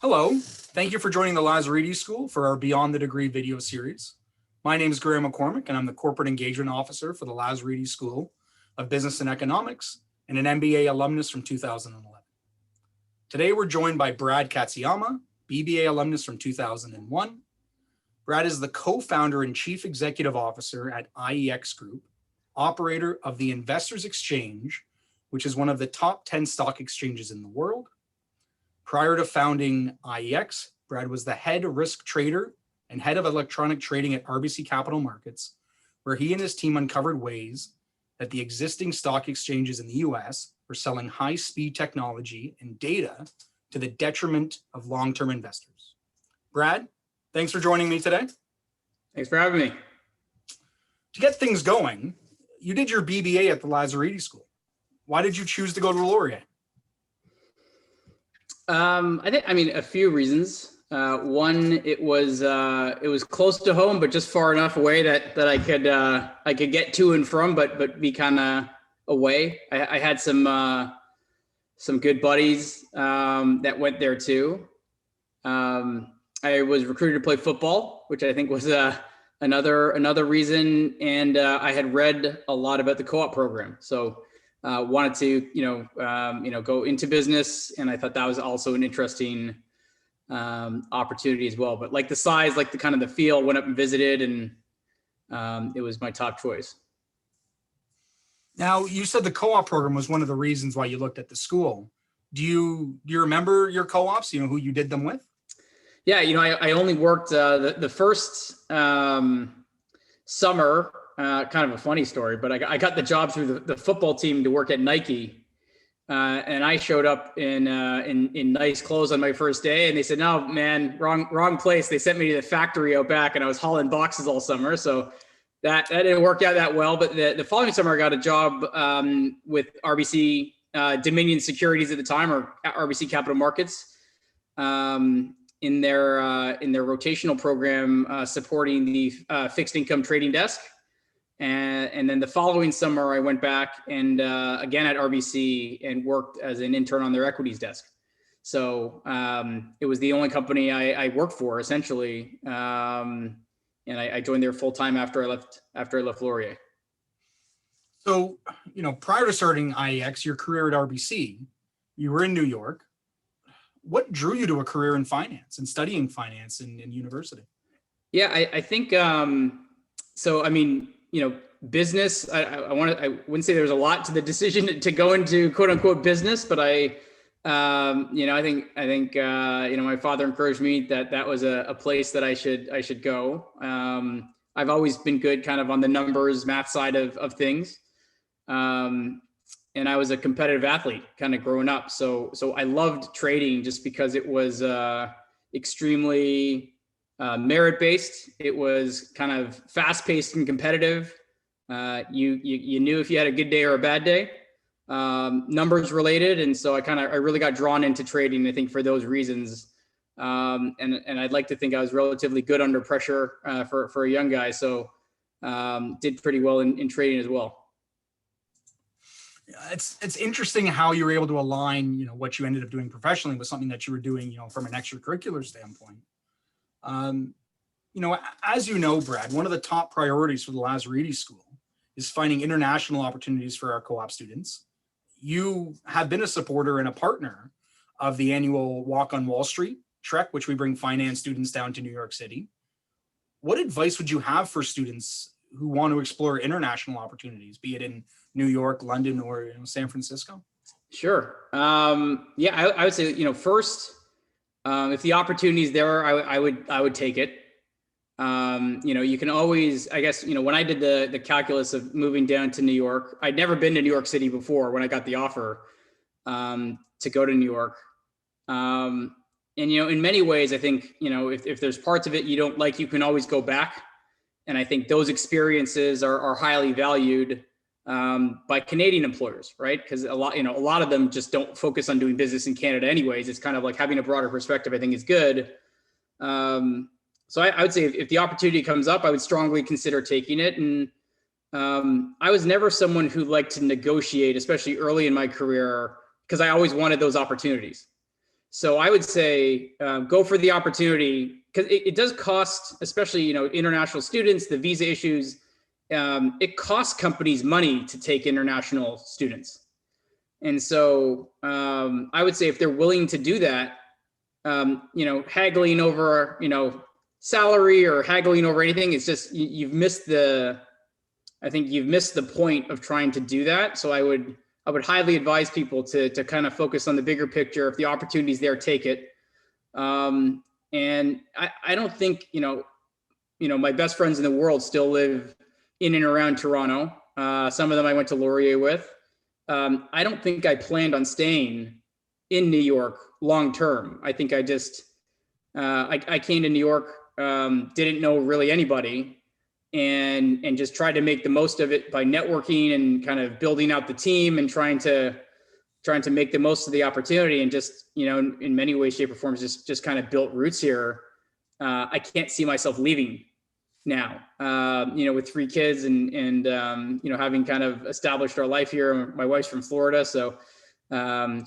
Hello, thank you for joining the Lazaridis School for our Beyond the Degree video series. My name is Graham McCormick, and I'm the Corporate Engagement Officer for the Lazaridis School of Business and Economics and an MBA alumnus from 2011. Today, we're joined by Brad Katsuyama, BBA alumnus from 2001. Brad is the co-founder and chief executive officer at IEX Group, operator of the Investors Exchange, which is one of the top 10 stock exchanges in the world. Prior to founding IEX, Brad was the head risk trader and head of electronic trading at RBC Capital Markets, where he and his team uncovered ways that the existing stock exchanges in the US were selling high-speed technology and data to the detriment of long-term investors. Brad, thanks for joining me today. Thanks for having me. To get things going, you did your BBA at the Lazaridis School. Why did you choose to go to Laurier? A few reasons. One, it was close to home, but just far enough away that I could get to and from, but be kind of away. I had some good buddies that went there too. I was recruited to play football, which I think was another reason, and I had read a lot about the co-op program, so. Wanted to, go into business, and I thought that was also an interesting opportunity as well. But like the size, like the kind of the feel, went up and visited, and it was my top choice. Now, you said the co-op program was one of the reasons why you looked at the school. Do you remember your co-ops? You know who you did them with? Yeah, I only worked the first summer. Kind of a funny story, but I got the job through the football team to work at Nike, and I showed up in nice clothes on my first day, and they said, "No, man, wrong place." They sent me to the factory out back, and I was hauling boxes all summer, so that didn't work out that well. But the following summer, I got a job with RBC Dominion Securities at the time, or RBC Capital Markets, in their rotational program supporting the fixed income trading desk. And then the following summer, I went back and again at RBC and worked as an intern on their equities desk. So it was the only company I worked for essentially, and I joined there full time after I left Laurier. So prior to starting IEX, your career at RBC, you were in New York. What drew you to a career in finance and studying finance in university? Yeah, I think so. I mean. Business, I wouldn't say there was a lot to the decision to go into quote unquote business, but I think my father encouraged me that was a place that I should go. I've always been good kind of on the numbers, math side of things. And I was a competitive athlete kind of growing up. So I loved trading just because it was extremely merit-based. It was kind of fast-paced and competitive. You knew if you had a good day or a bad day. Numbers related, and so I really got drawn into trading. I think for those reasons, and I'd like to think I was relatively good under pressure for a young guy. So did pretty well in trading as well. It's interesting how you were able to align what you ended up doing professionally with something that you were doing from an extracurricular standpoint. As you know, Brad, one of the top priorities for the Lazaridis School is finding international opportunities for our co-op students. You have been a supporter and a partner of the annual Walk on Wall Street trek, which we bring finance students down to New York City. What advice would you have for students who want to explore international opportunities, be it in New York, London, or San Francisco? Sure. I would say, first, if the opportunity is there, I would take it. You can always, I guess, when I did the calculus of moving down to New York, I'd never been to New York City before when I got the offer to go to New York. And, in many ways, I think, if there's parts of it you don't like, you can always go back. And I think those experiences are highly valued by Canadian employers, right? Because a lot of them just don't focus on doing business in Canada anyways. It's kind of like having a broader perspective, I think, is good. So I would say if the opportunity comes up, I would strongly consider taking it. And I was never someone who liked to negotiate, especially early in my career, because I always wanted those opportunities. So I would say go for the opportunity, because it does cost, especially, you know, international students, the visa issues. It costs companies money to take international students. And so I would say if they're willing to do that, you know, haggling over, you know, salary or haggling over anything, it's just, you've missed the, I think you've missed the point of trying to do that. So I would highly advise people to kind of focus on the bigger picture. If the opportunity's there, take it. And I don't think, you know, my best friends in the world still live in and around Toronto. Some of them I went to Laurier with. I don't think I planned on staying in New York long term. I think I just, I came to New York, didn't know really anybody, and just tried to make the most of it by networking and kind of building out the team and trying to make the most of the opportunity, and just, you know, in many ways, shape, or forms, just kind of built roots here. I can't see myself leaving now, you know, with 3 kids and you know, having kind of established our life here. My wife's from Florida, so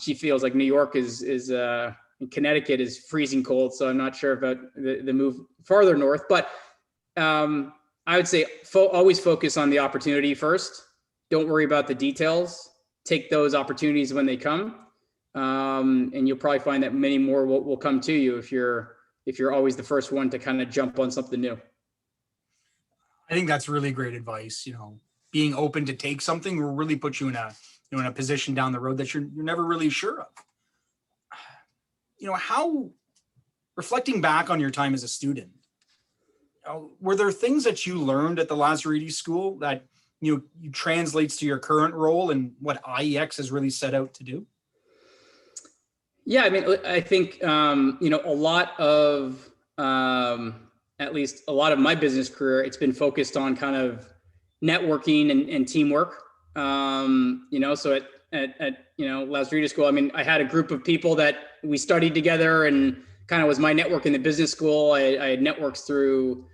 she feels like New York is Connecticut is freezing cold. So I'm not sure about the move farther north, but I would say always focus on the opportunity first. Don't worry about the details. Take those opportunities when they come, and you'll probably find that many more will come to you if you're always the first one to kind of jump on something new. I think that's really great advice. You know, being open to take something will really put you in a, you know, in a position down the road that you're never really sure of. You know, how, reflecting back on your time as a student, were there things that you learned at the Lazaridis School that, you know, translates to your current role and what IEX has really set out to do? Yeah, I mean, I think you know, a lot of at least a lot of my business career, it's been focused on kind of networking and teamwork. You know, so at you know, Lazaridis School, I mean, I had a group of people that we studied together, and kind of was my network in the business school. I had networks through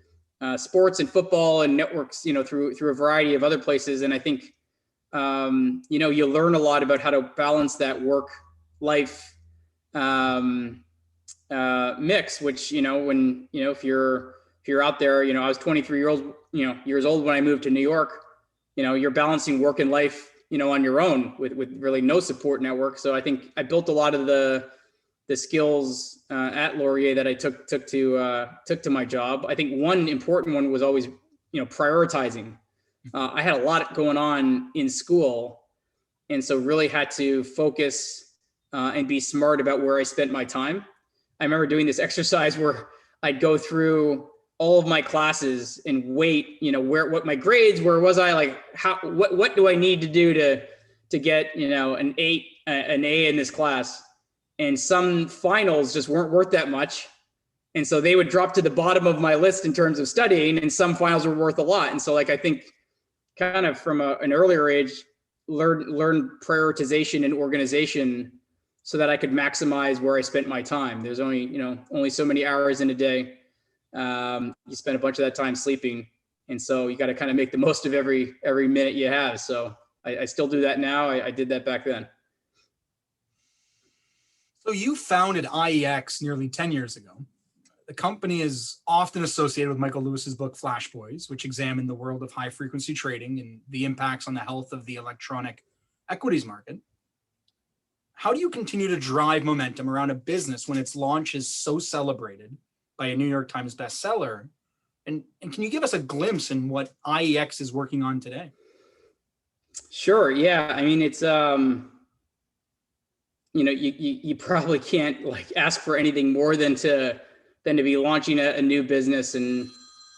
sports and football, and networks, you know, through a variety of other places. And I think you know, you learn a lot about how to balance that work life mix, which, you know, when, you know, if you're out there, you know, I was 23 years old when I moved to New York. You know, you're balancing work and life, you know, on your own with really no support network. So I think I built a lot of the skills at Laurier that I took to my job. I think one important one was always, you know, prioritizing. I had a lot going on in school, and so really had to focus and be smart about where I spent my time. I remember doing this exercise where I'd go through all of my classes and weight, you know, what my grades were. Was I like, what do I need to do to get, you know, an A in this class? And some finals just weren't worth that much. And so they would drop to the bottom of my list in terms of studying, and some finals were worth a lot. And so, like, I think kind of from an earlier age, learn prioritization and organization so that I could maximize where I spent my time. There's only so many hours in a day. You spend a bunch of that time sleeping. And so you got to kind of make the most of every minute you have. So I still do that now. I did that back then. So you founded IEX nearly 10 years ago. The company is often associated with Michael Lewis's book, Flash Boys, which examined the world of high frequency trading and the impacts on the health of the electronic equities market. How do you continue to drive momentum around a business when its launch is so celebrated by a New York Times bestseller? And can you give us a glimpse in what IEX is working on today? Sure. Yeah. I mean, it's, you know, you probably can't like ask for anything more than to be launching a new business, and,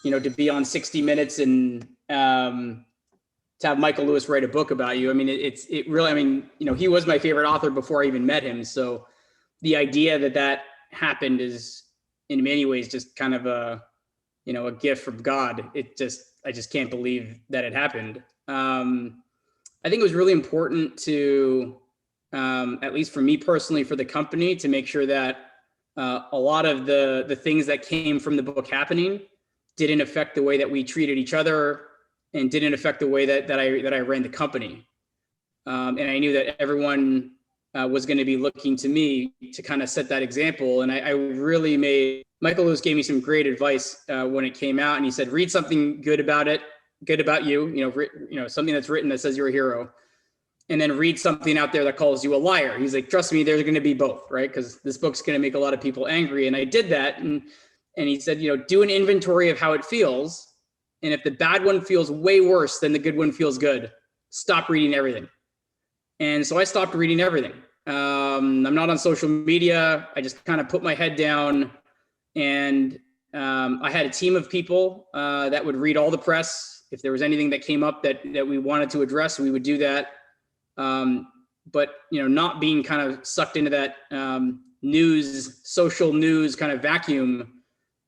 you know, to be on 60 Minutes and to have Michael Lewis write a book about you. I mean, it really, I mean, you know, he was my favorite author before I even met him. So the idea that happened is in many ways just kind of a, you know, a gift from God. I just can't believe that it happened. I think it was really important to, at least for me personally, for the company, to make sure that a lot of the things that came from the book happening didn't affect the way that we treated each other, and didn't affect the way that I ran the company. And I knew that everyone was going to be looking to me to kind of set that example. And I really made, Michael Lewis gave me some great advice when it came out, and he said, read something good about it, good about you, something that's written that says you're a hero, and then read something out there that calls you a liar. He's like, trust me, there's going to be both, right? Because this book's going to make a lot of people angry. And I did that. And he said, do an inventory of how it feels. And if the bad one feels way worse than the good one feels good, stop reading everything. And so I stopped reading everything. I'm not on social media. I just kind of put my head down, and I had a team of people that would read all the press. If there was anything that came up that we wanted to address, we would do that. But not being kind of sucked into that social news kind of vacuum,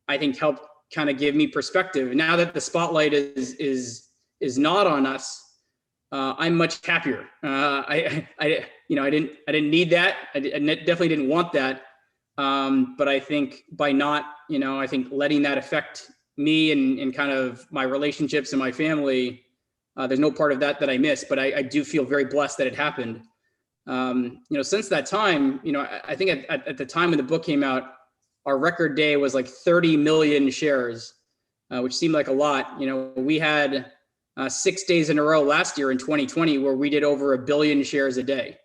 I think helped kind of give me perspective. Now that the spotlight is not on us, I'm much happier. I didn't need that. I definitely didn't want that. But I think by not, I think letting that affect me and kind of my relationships and my family, there's no part of that I miss, but I do feel very blessed that it happened. Since that time, I think at the time when the book came out, our record day was like 30 million shares, which seemed like a lot. We had 6 days in a row last year in 2020 where we did over 1 billion shares a day.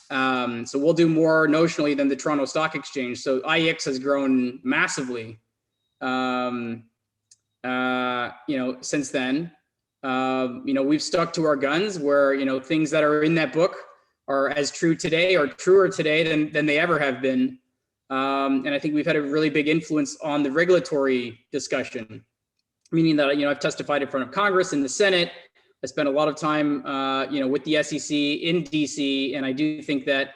So we'll do more notionally than the Toronto Stock Exchange. So IEX has grown massively, since then. We've stuck to our guns where, things that are in that book are as true today or truer today than they ever have been. And I think we've had a really big influence on the regulatory discussion, meaning that, I've testified in front of Congress and the Senate. I spent a lot of time, with the SEC in DC. And I do think that,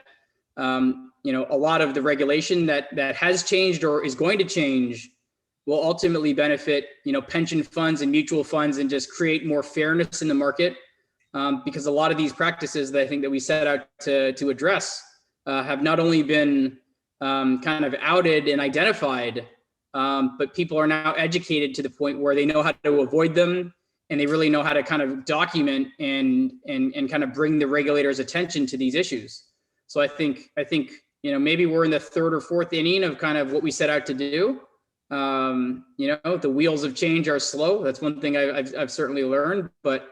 a lot of the regulation that has changed or is going to change will ultimately benefit, pension funds and mutual funds and just create more fairness in the market. Because a lot of these practices that I think that we set out to address have not only been kind of outed and identified, but people are now educated to the point where they know how to avoid them, and they really know how to kind of document and kind of bring the regulators' attention to these issues. So I think maybe we're in the third or fourth inning of kind of what we set out to do. The wheels of change are slow. That's one thing I've certainly learned. But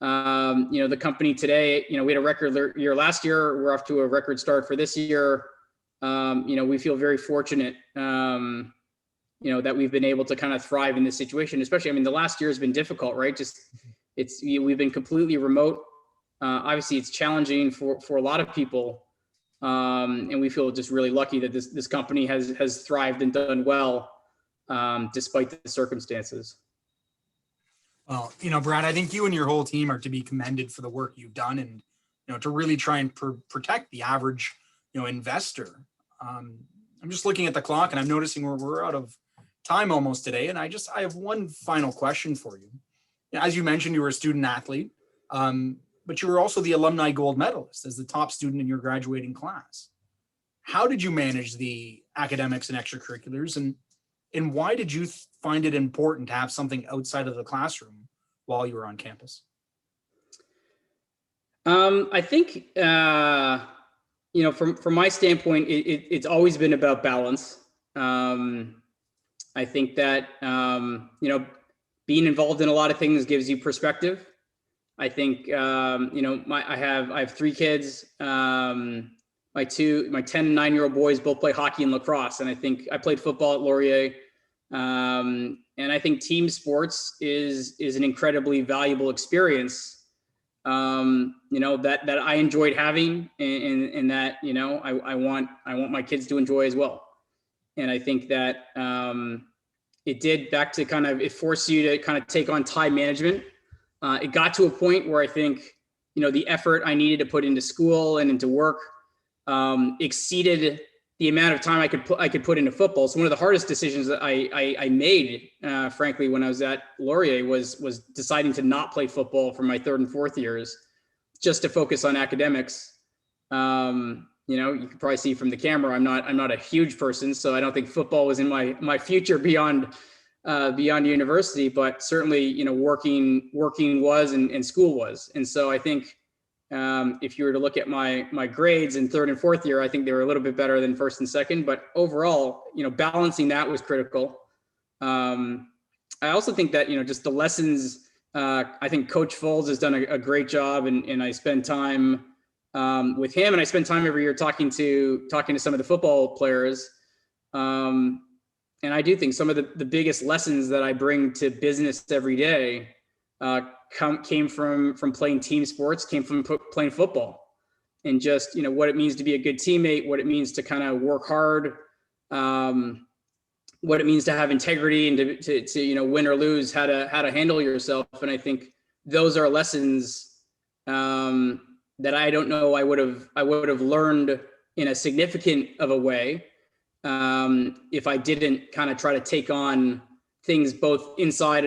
the company today, we had a record year last year. We're off to a record start for this year. We feel very fortunate, that we've been able to kind of thrive in this situation, especially, the last year has been difficult, right? We've been completely remote. Obviously it's challenging for a lot of people. And we feel just really lucky that this company has thrived and done well, despite the circumstances. Well, Brad, I think you and your whole team are to be commended for the work you've done and, to really try and protect the average, investor. I'm just looking at the clock and I'm noticing we're out of time almost today. And I have one final question for you. As you mentioned, you were a student athlete, but you were also the alumni gold medalist as the top student in your graduating class. How did you manage the academics and extracurriculars, and why did you find it important to have something outside of the classroom while you were on campus? I think, from my standpoint, it's always been about balance. I think that, being involved in a lot of things gives you perspective. I think, I have 3 kids. My 10 and 9-year-old boys both play hockey and lacrosse. And I think I played football at Laurier. And I think team sports is an incredibly valuable experience, that I enjoyed having, and that, I want my kids to enjoy as well. And I think that, it forced you to kind of take on time management. It got to a point where I think, the effort I needed to put into school and into work exceeded the amount of time I could put into football. So one of the hardest decisions that I made, frankly, when I was at Laurier was deciding to not play football for my 3rd and 4th years, just to focus on academics. You can probably see from the camera, I'm not a huge person, so I don't think football was in my future beyond university, but certainly, working was and school was. And so I think, If you were to look at my grades in third and fourth year, I think they were a little bit better than first and second, but overall, balancing that was critical. I also think that, just the lessons, I think Coach Foles has done a great job, and I spend time with him, and I spend time every year talking to some of the football players. And I do think some of the biggest lessons that I bring to business every day came from playing team sports, came from playing football, and just, what it means to be a good teammate, what it means to kind of work hard, what it means to have integrity, and to win or lose, how to handle yourself. And I think those are lessons that I don't know I would have learned in a significant of a way if I didn't kind of try to take on things both inside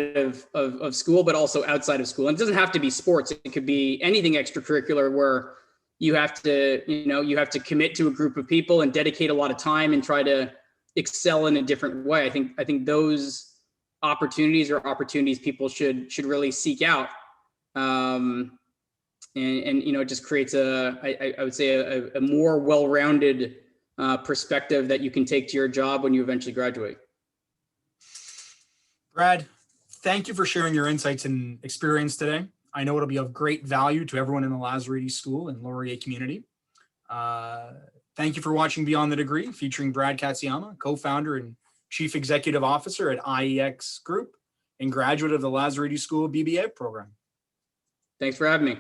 of school, but also outside of school. And it doesn't have to be sports. It could be anything extracurricular where you have to commit to a group of people and dedicate a lot of time and try to excel in a different way. I think those opportunities are opportunities people should really seek out. And it just creates I would say a more well-rounded perspective that you can take to your job when you eventually graduate. Brad, thank you for sharing your insights and experience today. I know it'll be of great value to everyone in the Lazaridis School and Laurier community. Thank you for watching Beyond the Degree, featuring Brad Katsuyama, co-founder and chief executive officer at IEX Group and graduate of the Lazaridis School BBA program. Thanks for having me.